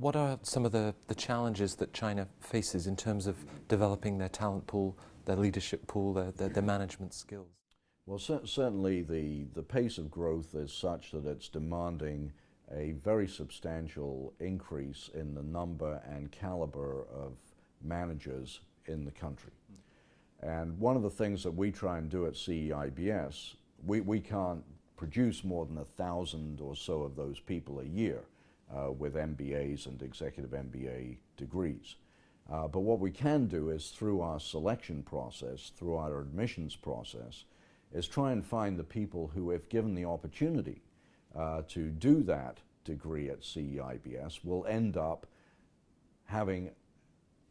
what are some of the challenges that China faces in terms of developing their talent pool, their leadership pool, their management skills? Well, certainly the pace of growth is such that it's demanding a very substantial increase in the number and caliber of managers in the country. And one of the things that we try and do at CEIBS, we can't produce more than 1,000 or so of those people a year with MBAs and executive MBA degrees. But what we can do is through our selection process, through our admissions process, is try and find the people who, if given the opportunity to do that degree at CEIBS, will end up having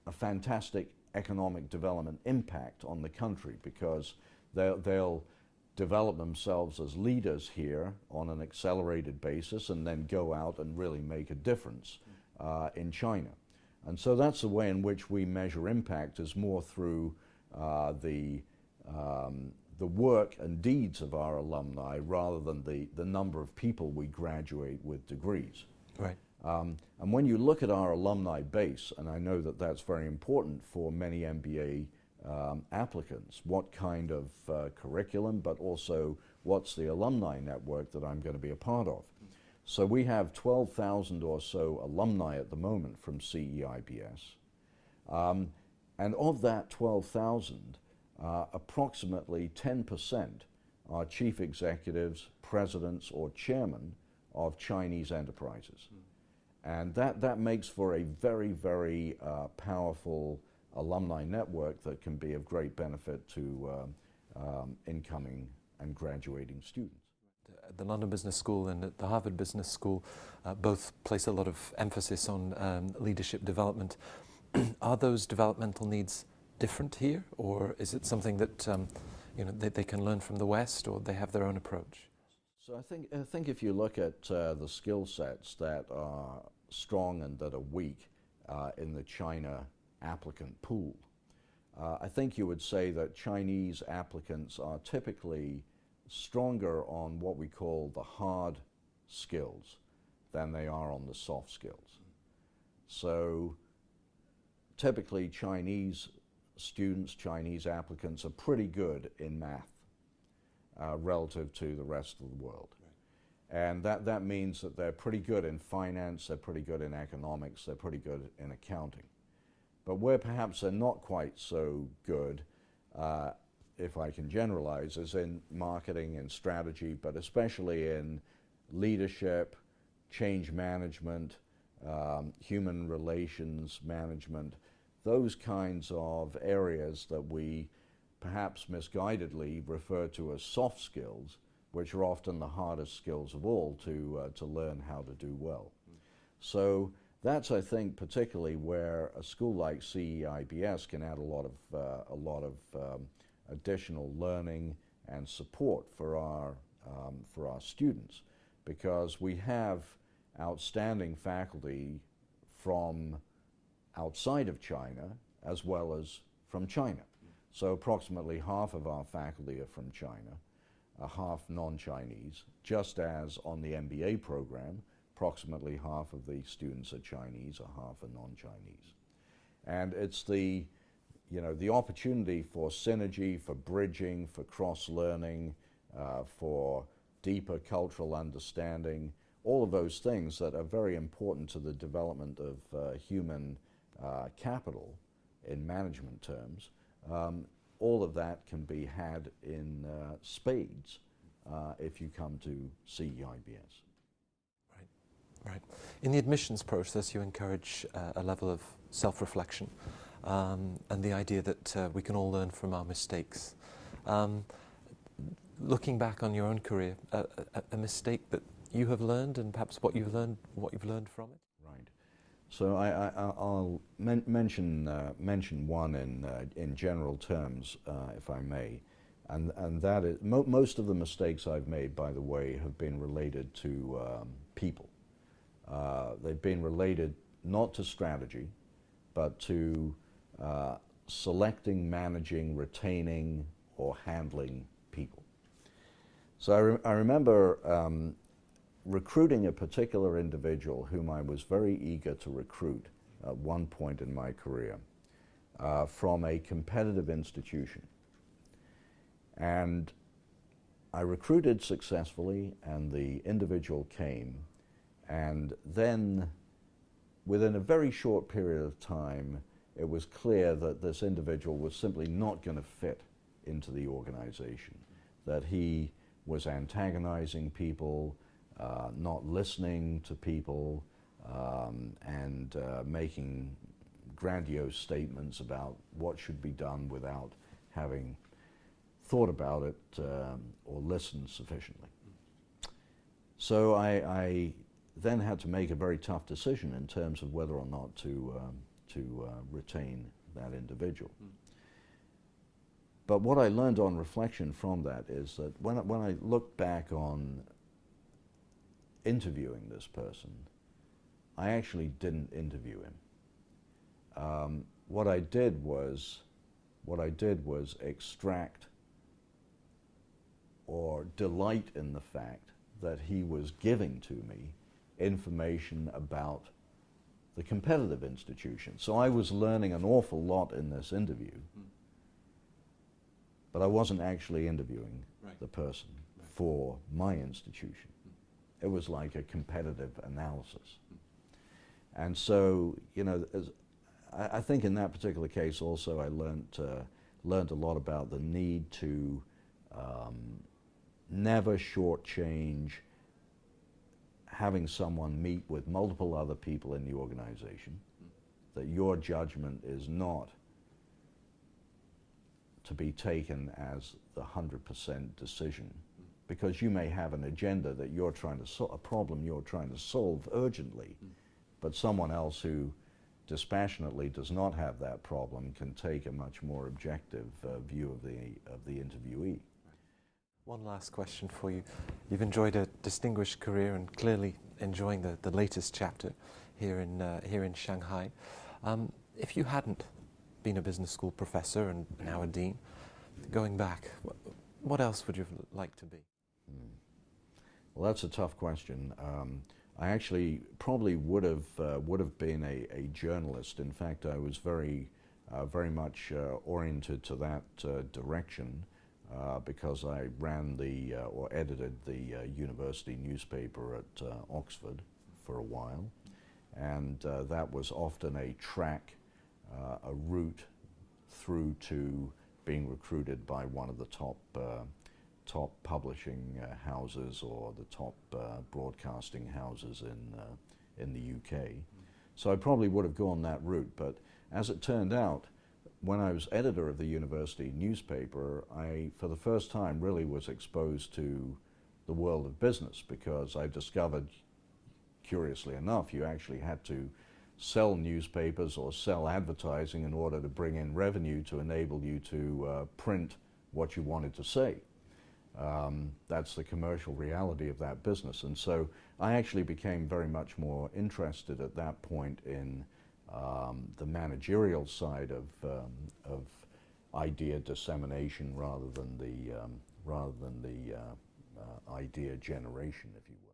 a fantastic economic development impact on the country, because they'll develop themselves as leaders here on an accelerated basis and then go out and really make a difference in China. And so that's the way in which we measure impact, is more through the work and deeds of our alumni rather than the number of people we graduate with degrees. Right. And when you look at our alumni base, and I know that that's very important for many MBA applicants, what kind of curriculum, but also what's the alumni network that I'm going to be a part of. So we have 12,000 or so alumni at the moment from CEIBS. And of that 12,000, approximately 10% are chief executives, presidents, or chairmen of Chinese enterprises. And that makes for a very, very powerful alumni network that can be of great benefit to incoming and graduating students. The London Business School and the Harvard Business School both place a lot of emphasis on leadership development. Are those developmental needs different here, or is it something that they can learn from the West, or they have their own approach? So I think if you look at the skill sets that are strong and that are weak in the China applicant pool, I think you would say that Chinese applicants are typically stronger on what we call the hard skills than they are on the soft skills. So typically Chinese students, Chinese applicants are pretty good in math relative to the rest of the world. Right. And that means that they're pretty good in finance, they're pretty good in economics, they're pretty good in accounting. But where perhaps they're not quite so good, if I can generalize, is in marketing and strategy, but especially in leadership, change management, human relations management, those kinds of areas that we perhaps misguidedly refer to as soft skills, which are often the hardest skills of all to learn how to do well. So that's, I think, particularly where a school like CEIBS can add a lot of additional learning and support for our students, because we have outstanding faculty from outside of China as well as from China. So approximately half of our faculty are from China, half non-Chinese, just as on the MBA program, approximately half of the students are Chinese, half are non-Chinese. And it's the opportunity for synergy, for bridging, for cross-learning, for deeper cultural understanding, all of those things that are very important to the development of human capital in management terms. All of that can be had in spades if you come to CEIBS. Right. In the admissions process, you encourage a level of self-reflection and the idea that we can all learn from our mistakes. Looking back on your own career, a mistake that you have learned, and perhaps what you've learned from it? Right. So I'll mention one in general terms, if I may, and that is most of the mistakes I've made, by the way, have been related to people. They've been related not to strategy, but to selecting, managing, retaining, or handling people. So I remember recruiting a particular individual whom I was very eager to recruit at one point in my career from a competitive institution. And I recruited successfully, and the individual came, and then within a very short period of time, it was clear that this individual was simply not going to fit into the organization, that he was antagonizing people, not listening to people, and making grandiose statements about what should be done without having thought about it or listened sufficiently. So I then had to make a very tough decision in terms of whether or not to retain that individual. But what I learned on reflection from that is that when I look back on interviewing this person, I actually didn't interview him. What I did was extract or delight in the fact that he was giving to me information about the competitive institution. So I was learning an awful lot in this interview, but I wasn't actually interviewing the person for my institution. It was like a competitive analysis. And so, you know, I think in that particular case also I learned a lot about the need to never shortchange having someone meet with multiple other people in the organization, that your judgment is not to be taken as the 100% decision, because you may have an agenda that you're trying to a problem you're trying to solve urgently, but someone else who dispassionately does not have that problem can take a much more objective view of the interviewee. One last question for you. You've enjoyed a distinguished career and clearly enjoying the latest chapter here in Shanghai. If you hadn't been a business school professor and now a dean, going back, what else would you like to be? Well, that's a tough question. I actually probably would have been a journalist. In fact, I was very much oriented to that direction. Because I ran or edited the university newspaper at Oxford for a while, and that was often a track, a route through to being recruited by one of the top publishing houses or the top broadcasting houses in the UK. So I probably would have gone that route, but as it turned out, when I was editor of the university newspaper, I, for the first time, really was exposed to the world of business, because I discovered, curiously enough, you actually had to sell newspapers or sell advertising in order to bring in revenue to enable you to print what you wanted to say. That's the commercial reality of that business. And so I actually became very much more interested at that point in the managerial side of idea dissemination rather than the idea generation, if you will.